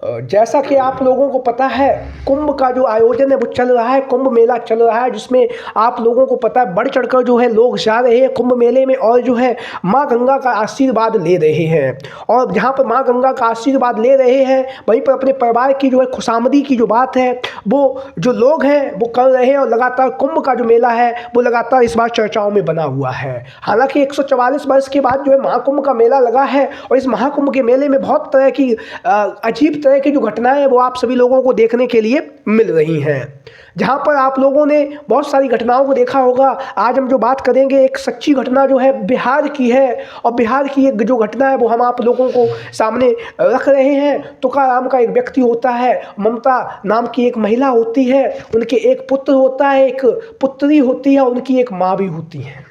जैसा कि आप लोगों को पता है, कुंभ का जो आयोजन है वो चल रहा है, कुंभ मेला चल रहा है, जिसमें आप लोगों को पता है बढ़ चढ़कर जो है लोग जा रहे हैं कुंभ मेले में और जो है माँ गंगा का आशीर्वाद ले रहे हैं। और जहाँ पर माँ गंगा का आशीर्वाद ले रहे हैं वहीं पर अपने परिवार की जो है खुशामदी की जो बात है वो जो लोग हैं वो कर रहे हैं। और लगातार कुंभ का जो मेला है वो लगातार इस बार चर्चाओं में बना हुआ है। हालांकि 144 वर्ष के बाद जो है महाकुंभ का मेला लगा है और इस महाकुंभ के मेले में बहुत तरह की अजीब तरह की जो घटनाएं हैं वो आप सभी लोगों को देखने के लिए मिल रही हैं। जहां पर आप लोगों ने बहुत सारी घटनाओं को देखा होगा, आज हम जो बात करेंगे एक सच्ची घटना जो है बिहार की है। और बिहार की एक जो घटना है वो हम आप लोगों को सामने रख रहे हैं। तुकाराम का एक व्यक्ति होता है, ममता नाम की एक महिला होती है, उनके एक पुत्र होता है, एक पुत्री होती है, उनकी एक माँ भी होती है।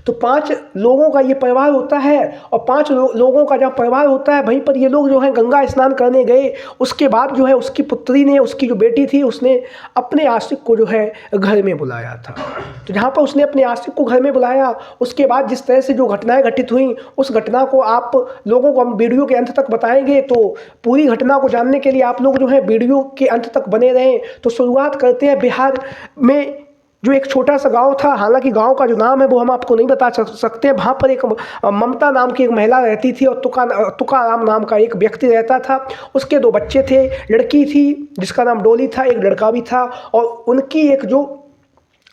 तो 5 लोगों का ये परिवार होता है। और 5 लोगों का जब परिवार होता है वहीं पर ये लोग जो है गंगा स्नान करने गए। उसके बाद जो है उसकी पुत्री ने, उसकी जो बेटी थी, उसने अपने आशिक को जो है घर में बुलाया था। तो जहाँ पर उसने अपने आशिक को घर में बुलाया, उसके बाद जिस तरह से जो घटनाएं घटित हुई उस घटना को आप लोगों को हम वीडियो के अंत तक बताएंगे। तो पूरी घटना को जानने के लिए आप लोग जो है वीडियो के अंत तक बने रहें। तो शुरुआत करते हैं बिहार में जो एक छोटा सा गांव था। हालांकि गांव का जो नाम है वो हम आपको नहीं बता सकते। वहाँ पर एक ममता नाम की एक महिला रहती थी और तुकाराम नाम का एक व्यक्ति रहता था। उसके 2 बच्चे थे, लड़की थी जिसका नाम डोली था, एक लड़का भी था, और उनकी एक जो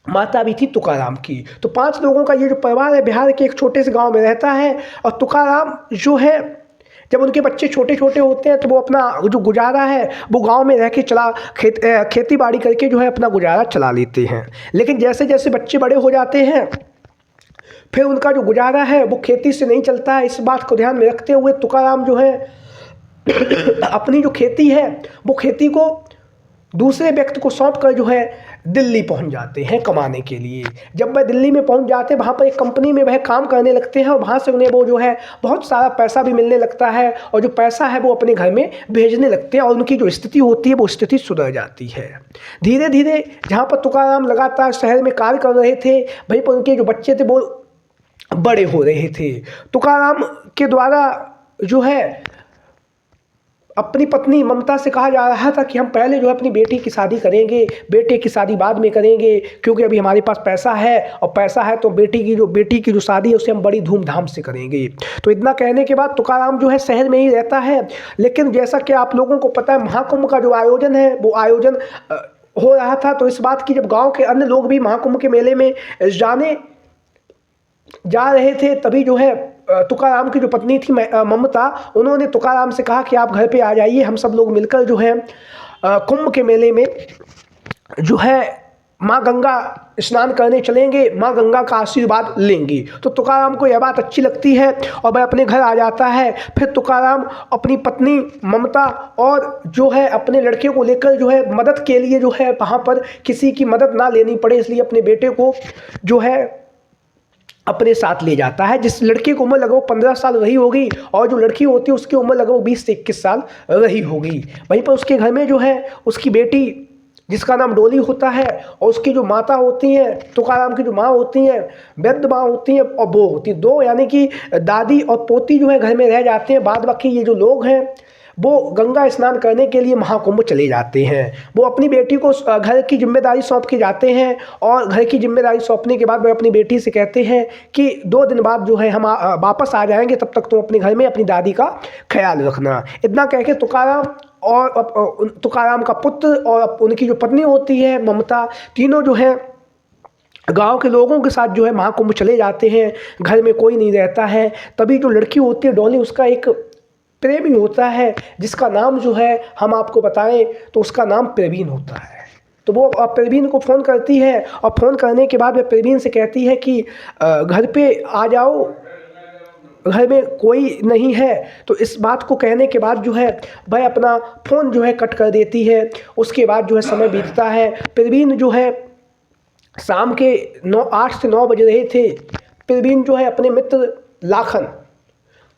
माता भी थी तुकाराम की। तो 5 लोगों का ये जो परिवार है बिहार के एक छोटे से गाँव में रहता है। और तुकाराम जो है जब उनके बच्चे छोटे छोटे होते हैं तो वो अपना जो गुजारा है वो गांव में रह के खेती बाड़ी करके जो है अपना गुजारा चला लेते हैं। लेकिन जैसे जैसे बच्चे बड़े हो जाते हैं फिर उनका जो गुजारा है वो खेती से नहीं चलता है। इस बात को ध्यान में रखते हुए तुकाराम जो है अपनी जो खेती है वो खेती को दूसरे व्यक्ति को सौंप कर जो है दिल्ली पहुंच जाते हैं कमाने के लिए। जब वह दिल्ली में पहुंच जाते हैं वहाँ पर एक कंपनी में वह काम करने लगते हैं और वहाँ से उन्हें वो जो है बहुत सारा पैसा भी मिलने लगता है और जो पैसा है वो अपने घर में भेजने लगते हैं और उनकी जो स्थिति होती है वो स्थिति सुधर जाती है। धीरे धीरे जहाँ पर तुकाराम लगातार शहर में कार्य कर रहे थे वहीं पर उनके जो बच्चे थे वो बड़े हो रहे थे। तुकाराम के द्वारा जो है अपनी पत्नी ममता से कहा जा रहा था कि हम पहले जो है अपनी बेटी की शादी करेंगे, बेटे की शादी बाद में करेंगे, क्योंकि अभी हमारे पास पैसा है और पैसा है तो बेटी की जो शादी है उसे हम बड़ी धूमधाम से करेंगे। तो इतना कहने के बाद तुकाराम जो है शहर में ही रहता है। लेकिन जैसा कि आप लोगों को पता है महाकुंभ का जो आयोजन है वो आयोजन हो रहा था। तो इस बात की जब गाँव के अन्य लोग भी महाकुंभ के मेले में जा रहे थे तभी जो है तुकाराम की जो पत्नी थी ममता, उन्होंने तुकाराम से कहा कि आप घर पे आ जाइए, हम सब लोग मिलकर जो है कुंभ के मेले में जो है माँ गंगा स्नान करने चलेंगे, माँ गंगा का आशीर्वाद लेंगे। तो तुकाराम को यह बात अच्छी लगती है और वह अपने घर आ जाता है। फिर तुकाराम अपनी पत्नी ममता और जो है अपने लड़के को लेकर जो है मदद के लिए जो है वहाँ पर किसी की मदद ना लेनी पड़े इसलिए अपने बेटे को जो है अपने साथ ले जाता है। जिस लड़के की उम्र लगभग 15 साल रही होगी और जो लड़की होती है उसकी उम्र लगभग 20 से 21 साल रही होगी। वहीं पर उसके घर में जो है उसकी बेटी जिसका नाम डोली होता है और उसकी जो माता होती हैं, तुकाराम की जो माँ होती हैं, वृद्ध माँ होती हैं और वो होती हैं 2, यानी कि दादी और पोती जो है घर में रह जाते हैं। बाद बाकी ये जो लोग हैं वो गंगा स्नान करने के लिए महाकुंभ चले जाते हैं। वो अपनी बेटी को घर की जिम्मेदारी सौंप के जाते हैं और घर की जिम्मेदारी सौंपने के बाद वे अपनी बेटी से कहते हैं कि 2 दिन बाद जो है हम वापस आ जाएंगे, तब तक तो अपने घर में अपनी दादी का ख्याल रखना। इतना कह के तुकाराम और तुकाराम का पुत्र और उनकी जो पत्नी होती है ममता, तीनों जो है गांव के लोगों के साथ जो है महाकुंभ चले जाते हैं। घर में कोई नहीं रहता है। तभी जो लड़की होती है डोली, उसका एक प्रेमी होता है जिसका नाम जो है हम आपको बताएं तो उसका नाम प्रवीण होता है। तो वो प्रवीण को फ़ोन करती है और फ़ोन करने के बाद वह प्रवीण से कहती है कि घर पे आ जाओ, घर में कोई नहीं है। तो इस बात को कहने के बाद जो है वह अपना फ़ोन जो है कट कर देती है। उसके बाद जो है समय बीतता है। प्रवीण जो है शाम के 8 से 9 बज रहे थे। प्रवीण जो है अपने मित्र लाखन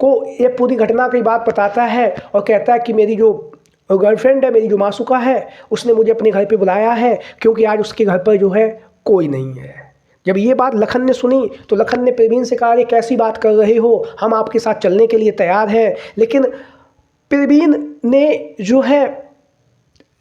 को ये पूरी घटना की बात बताता है और कहता है कि मेरी जो गर्लफ्रेंड है, मेरी जो मासूका है, उसने मुझे अपने घर पे बुलाया है क्योंकि आज उसके घर पर जो है कोई नहीं है। जब ये बात लखन ने सुनी तो लखन ने प्रवीण से कहा, ये कैसी बात कर रहे हो, हम आपके साथ चलने के लिए तैयार हैं, लेकिन परवीन ने जो है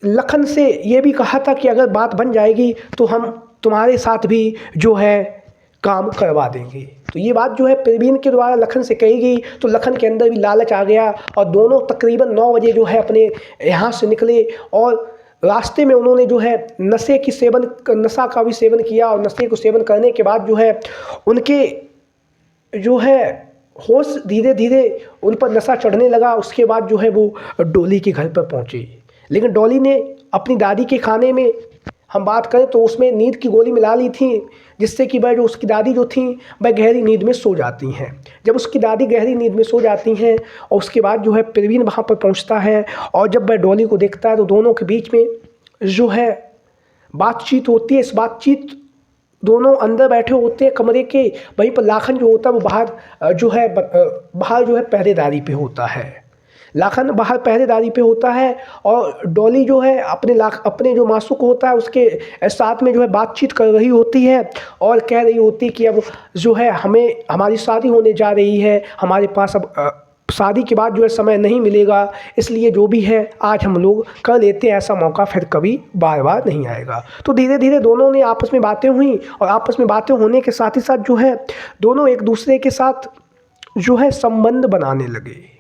लखन से ये भी कहा था कि अगर बात बन जाएगी तो हम तुम्हारे साथ भी जो है काम करवा देंगे। तो ये बात जो है परवीन के द्वारा लखन से कही गई, तो लखन के अंदर भी लालच आ गया और दोनों तकरीबन 9 बजे जो है अपने यहाँ से निकले और रास्ते में उन्होंने जो है नशा का भी सेवन किया और नशे को सेवन करने के बाद जो है उनके जो है होश धीरे धीरे उन पर नशा चढ़ने लगा। उसके बाद जो है वो डॉली के घर पर पहुँचे, लेकिन डॉली ने अपनी दादी के खाने में हम बात करें तो उसमें नींद की गोली मिला ली थी, जिससे कि वह जो उसकी दादी जो थी वह गहरी नींद में सो जाती हैं। जब उसकी दादी गहरी नींद में सो जाती हैं और उसके बाद जो है परवीन वहाँ पर पहुँचता है और जब वह डॉली को देखता है तो दोनों के बीच में जो है बातचीत होती है। इस बातचीत दोनों अंदर बैठे होते हैं कमरे के, वहीं पर लाखन जो होता है वो बाहर जो है पहरेदारी पे होता है। लाखन बाहर पहरेदारी पे होता है और डॉली जो है अपने जो मासूक होता है उसके साथ में जो है बातचीत कर रही होती है और कह रही होती कि अब जो है हमारी शादी होने जा रही है, हमारे पास अब शादी के बाद जो है समय नहीं मिलेगा, इसलिए जो भी है आज हम लोग कर लेते हैं, ऐसा मौका फिर कभी बार बार नहीं आएगा। तो धीरे धीरे दोनों ने आपस में बातें हुई और आपस में बातें होने के साथ ही साथ जो है दोनों एक दूसरे के साथ जो है संबंध बनाने लगे।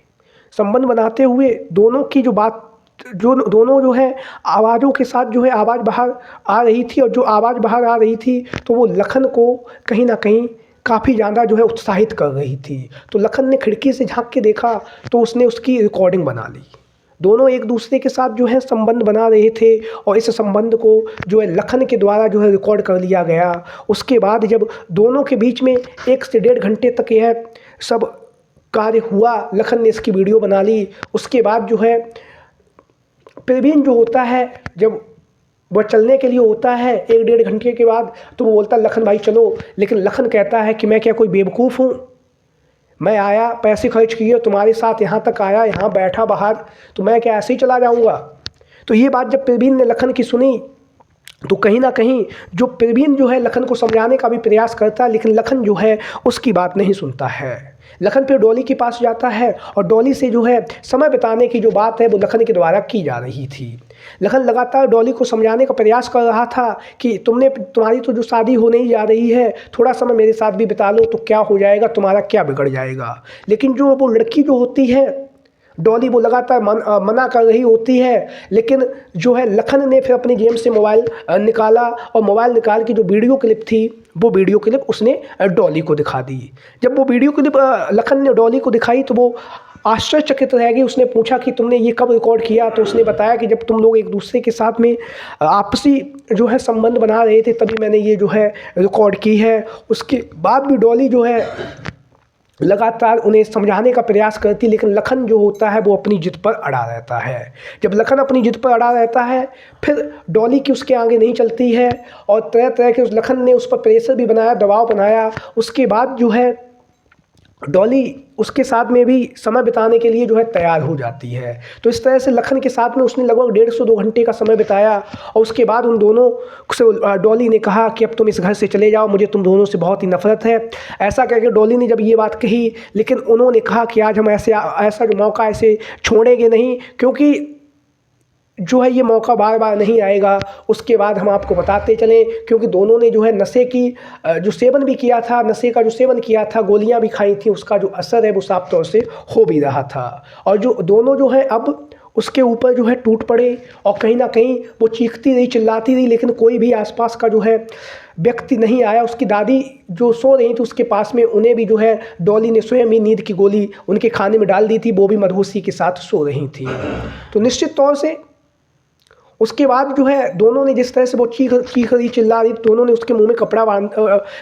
संबंध बनाते हुए दोनों की जो बात दोनों जो है आवाज़ों के साथ जो है आवाज़ बाहर आ रही थी और जो आवाज़ बाहर आ रही थी तो वो लखन को कहीं ना कहीं काफ़ी ज़्यादा जो है उत्साहित कर रही थी। तो लखन ने खिड़की से झांक के देखा तो उसने उसकी रिकॉर्डिंग बना ली। दोनों एक दूसरे के साथ जो है संबंध बना रहे थे और इस संबंध को जो है लखन के द्वारा जो है रिकॉर्ड कर लिया गया। उसके बाद जब दोनों के बीच में 1 से 1.5 घंटे तक यह सब कार्य हुआ, लखन ने इसकी वीडियो बना ली। उसके बाद जो है परवीन जो होता है जब वह चलने के लिए होता है 1-1.5 घंटे के बाद तो वो बोलता है लखन भाई चलो, लेकिन लखन कहता है कि मैं क्या कोई बेवकूफ़ हूँ, मैं आया पैसे खर्च किए तुम्हारे साथ यहाँ तक आया, यहाँ बैठा बाहर, तो मैं क्या ऐसे ही चला जाऊँगा। तो ये बात जब परवीन ने लखन की सुनी तो कहीं ना कहीं जो परवीन जो है लखन को समझाने का भी प्रयास करता है, लेकिन लखन जो है उसकी बात नहीं सुनता है। लखन फिर डॉली के पास जाता है और डॉली से जो है समय बिताने की जो बात है वो लखन के द्वारा की जा रही थी। लखन लगातार डॉली को समझाने का प्रयास कर रहा था कि तुम्हारी तो जो शादी होने ही जा रही है, थोड़ा समय मेरे साथ भी बिता लो तो क्या हो जाएगा, तुम्हारा क्या बिगड़ जाएगा। लेकिन जो वो लड़की जो होती है डॉली वो लगातार मना कर रही होती है, लेकिन जो है लखन ने फिर अपनी जेब से मोबाइल निकाला और मोबाइल निकाल के जो वीडियो क्लिप थी वो वीडियो क्लिप उसने डॉली को दिखा दी। जब वो वीडियो क्लिप लखन ने डॉली को दिखाई तो वो आश्चर्यचकित रह गई। उसने पूछा कि तुमने ये कब रिकॉर्ड किया, तो उसने बताया कि जब तुम लोग एक दूसरे के साथ में आपसी जो है संबंध बना रहे थे तभी मैंने ये जो है रिकॉर्ड की है। उसके बाद भी डॉली जो है लगातार उन्हें समझाने का प्रयास करती, लेकिन लखन जो होता है वो अपनी जिद पर अड़ा रहता है। जब लखन अपनी जिद पर अड़ा रहता है फिर डॉली की उसके आगे नहीं चलती है और तरह तरह के उस लखन ने उस पर प्रेशर भी बनाया, दबाव बनाया। उसके बाद जो है डॉली उसके साथ में भी समय बिताने के लिए जो है तैयार हो जाती है। तो इस तरह से लखन के साथ में उसने लगभग 1.5 से 2 घंटे का समय बिताया और उसके बाद उन दोनों से डॉली ने कहा कि अब तुम इस घर से चले जाओ, मुझे तुम दोनों से बहुत ही नफरत है। ऐसा करके डॉली ने जब ये बात कही, लेकिन उन्होंने कहा कि आज हम ऐसा जो मौका ऐसे छोड़ेंगे नहीं, क्योंकि जो है ये मौका बार बार नहीं आएगा। उसके बाद हम आपको बताते चलें, क्योंकि दोनों ने जो है नशे की जो सेवन भी किया था, नशे का जो सेवन किया था, गोलियां भी खाई थी, उसका जो असर है वो साफ तौर से हो भी रहा था। और जो दोनों जो है अब उसके ऊपर जो है टूट पड़े और कहीं ना कहीं वो चीखती रही, चिल्लाती रही, लेकिन कोई भी आसपास का जो है व्यक्ति नहीं आया। उसकी दादी जो सो रही थी उसके पास में, उन्हें भी जो है डॉली ने स्वयं ही नींद की गोली उनके खाने में डाल दी थी, वो भी मदहोशी के साथ सो रही थी। तो निश्चित तौर से उसके बाद जो है दोनों ने जिस तरह से वो चीख रही, चिल्ला रही, दोनों ने उसके मुंह में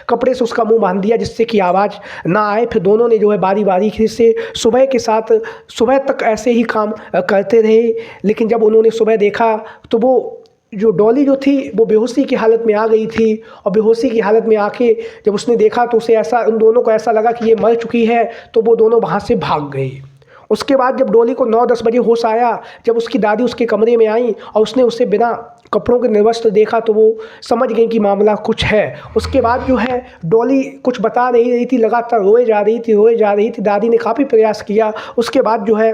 कपड़े से उसका मुंह बांध दिया जिससे कि आवाज़ ना आए। फिर दोनों ने जो है बारी बारी से सुबह तक ऐसे ही काम करते रहे। लेकिन जब उन्होंने सुबह देखा तो वो जो डॉली जो थी वो बेहोशी की हालत में आ गई थी और बेहोशी की हालत में आके जब उसने देखा तो उन दोनों को ऐसा लगा कि ये मर चुकी है, तो वो दोनों वहाँ से भाग गए। उसके बाद जब डॉली को 9-10 बजे होश आया, जब उसकी दादी उसके कमरे में आई और उसने उसे बिना कपड़ों के निर्वस्त्र देखा तो वो समझ गई कि मामला कुछ है। उसके बाद जो है डॉली कुछ बता नहीं रही थी, लगातार रोए जा रही थी। दादी ने काफ़ी प्रयास किया। उसके बाद जो है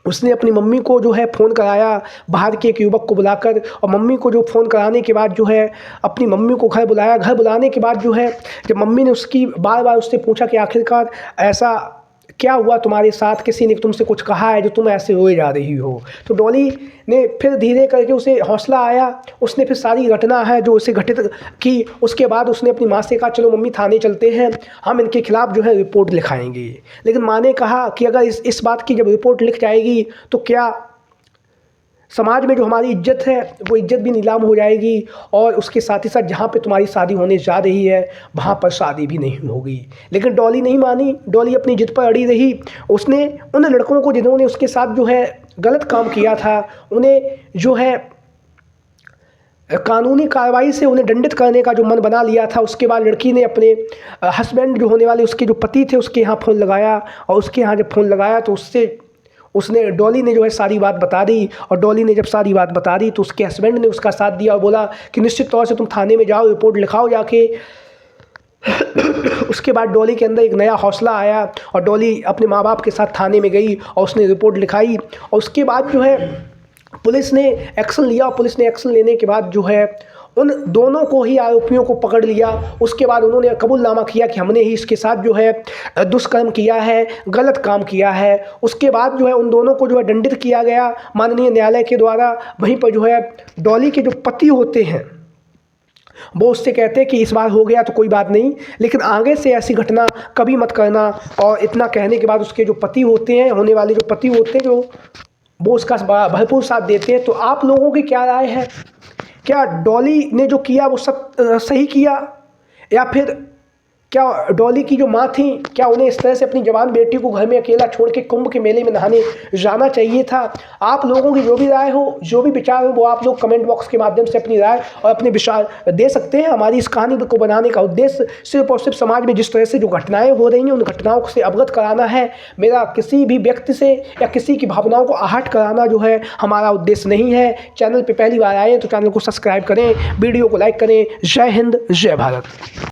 उसने अपनी मम्मी को जो है फ़ोन कराया बाहर के एक युवक को बुलाकर, और मम्मी को जो फ़ोन कराने के बाद जो है अपनी मम्मी को घर बुलाया। घर बुलाने के बाद जो है जब मम्मी ने उसकी बार बार उससे पूछा कि आखिरकार ऐसा क्या हुआ तुम्हारे साथ, किसी ने तुमसे कुछ कहा है जो तुम ऐसे रोए जा रही हो, तो डॉली ने फिर धीरे करके उसे हौसला आया। उसने फिर सारी घटना है जो उसे घटित की, उसके बाद उसने अपनी माँ से कहा चलो मम्मी थाने चलते हैं, हम इनके खिलाफ़ जो है रिपोर्ट लिखाएंगे। लेकिन माँ ने कहा कि अगर इस बात की जब रिपोर्ट लिख जाएगी तो क्या समाज में जो हमारी इज्जत है वो इज्जत भी नीलाम हो जाएगी, और उसके साथ ही साथ जहाँ पे तुम्हारी शादी होने जा रही है वहाँ पर शादी भी नहीं होगी। लेकिन डॉली नहीं मानी, डॉली अपनी जिद पर अड़ी रही। उसने उन लड़कों को जिन्होंने उसके साथ जो है गलत काम किया था, उन्हें जो है कानूनी कार्रवाई से उन्हें दंडित करने का जो मन बना लिया था। उसके बाद लड़की ने अपने हस्बैंड जो होने वाले उसके जो पति थे उसके यहाँ फ़ोन लगाया, और उसके यहाँ जब फ़ोन लगाया तो उसने डॉली ने जो है सारी बात बता दी। और डॉली ने जब सारी बात बता दी तो उसके हस्बैंड ने उसका साथ दिया और बोला कि निश्चित तौर से तुम थाने में जाओ, रिपोर्ट लिखाओ जाके। उसके बाद डॉली के अंदर एक नया हौसला आया और डॉली अपने माँ बाप के साथ थाने में गई और उसने रिपोर्ट लिखाई। और उसके बाद जो है पुलिस ने एक्शन लिया, और पुलिस ने एक्शन लेने के बाद जो है उन दोनों को ही आरोपियों को पकड़ लिया। उसके बाद उन्होंने कबूलनामा किया कि हमने ही इसके साथ जो है दुष्कर्म किया है, गलत काम किया है। उसके बाद जो है उन दोनों को जो है दंडित किया गया माननीय न्यायालय के द्वारा। वहीं पर जो है डॉली के जो पति होते हैं वो उससे कहते हैं कि इस बार हो गया तो कोई बात नहीं, लेकिन आगे से ऐसी घटना कभी मत करना। और इतना कहने के बाद उसके जो पति होते हैं, होने वाले जो पति होते हैं, जो वो उसका भरपूर साथ देते हैं। तो आप लोगों की क्या राय है? क्या डॉली ने जो किया वो सही किया, या फिर क्या डॉली की जो माँ थी क्या उन्हें इस तरह से अपनी जवान बेटी को घर में अकेला छोड़ के कुंभ के मेले में नहाने जाना चाहिए था? आप लोगों की जो भी राय हो, जो भी विचार हो, वो आप लोग कमेंट बॉक्स के माध्यम से अपनी राय और अपने विचार दे सकते हैं। हमारी इस कहानी को बनाने का उद्देश्य सिर्फ और सिर्फ समाज में जिस तरह से जो घटनाएं हो रही हैं उन घटनाओं से अवगत कराना है। मेरा किसी भी व्यक्ति से या किसी की भावनाओं को आहट कराना जो है हमारा उद्देश्य नहीं है। चैनल पर पहली बार आए तो चैनल को सब्सक्राइब करें, वीडियो को लाइक करें। जय हिंद, जय भारत।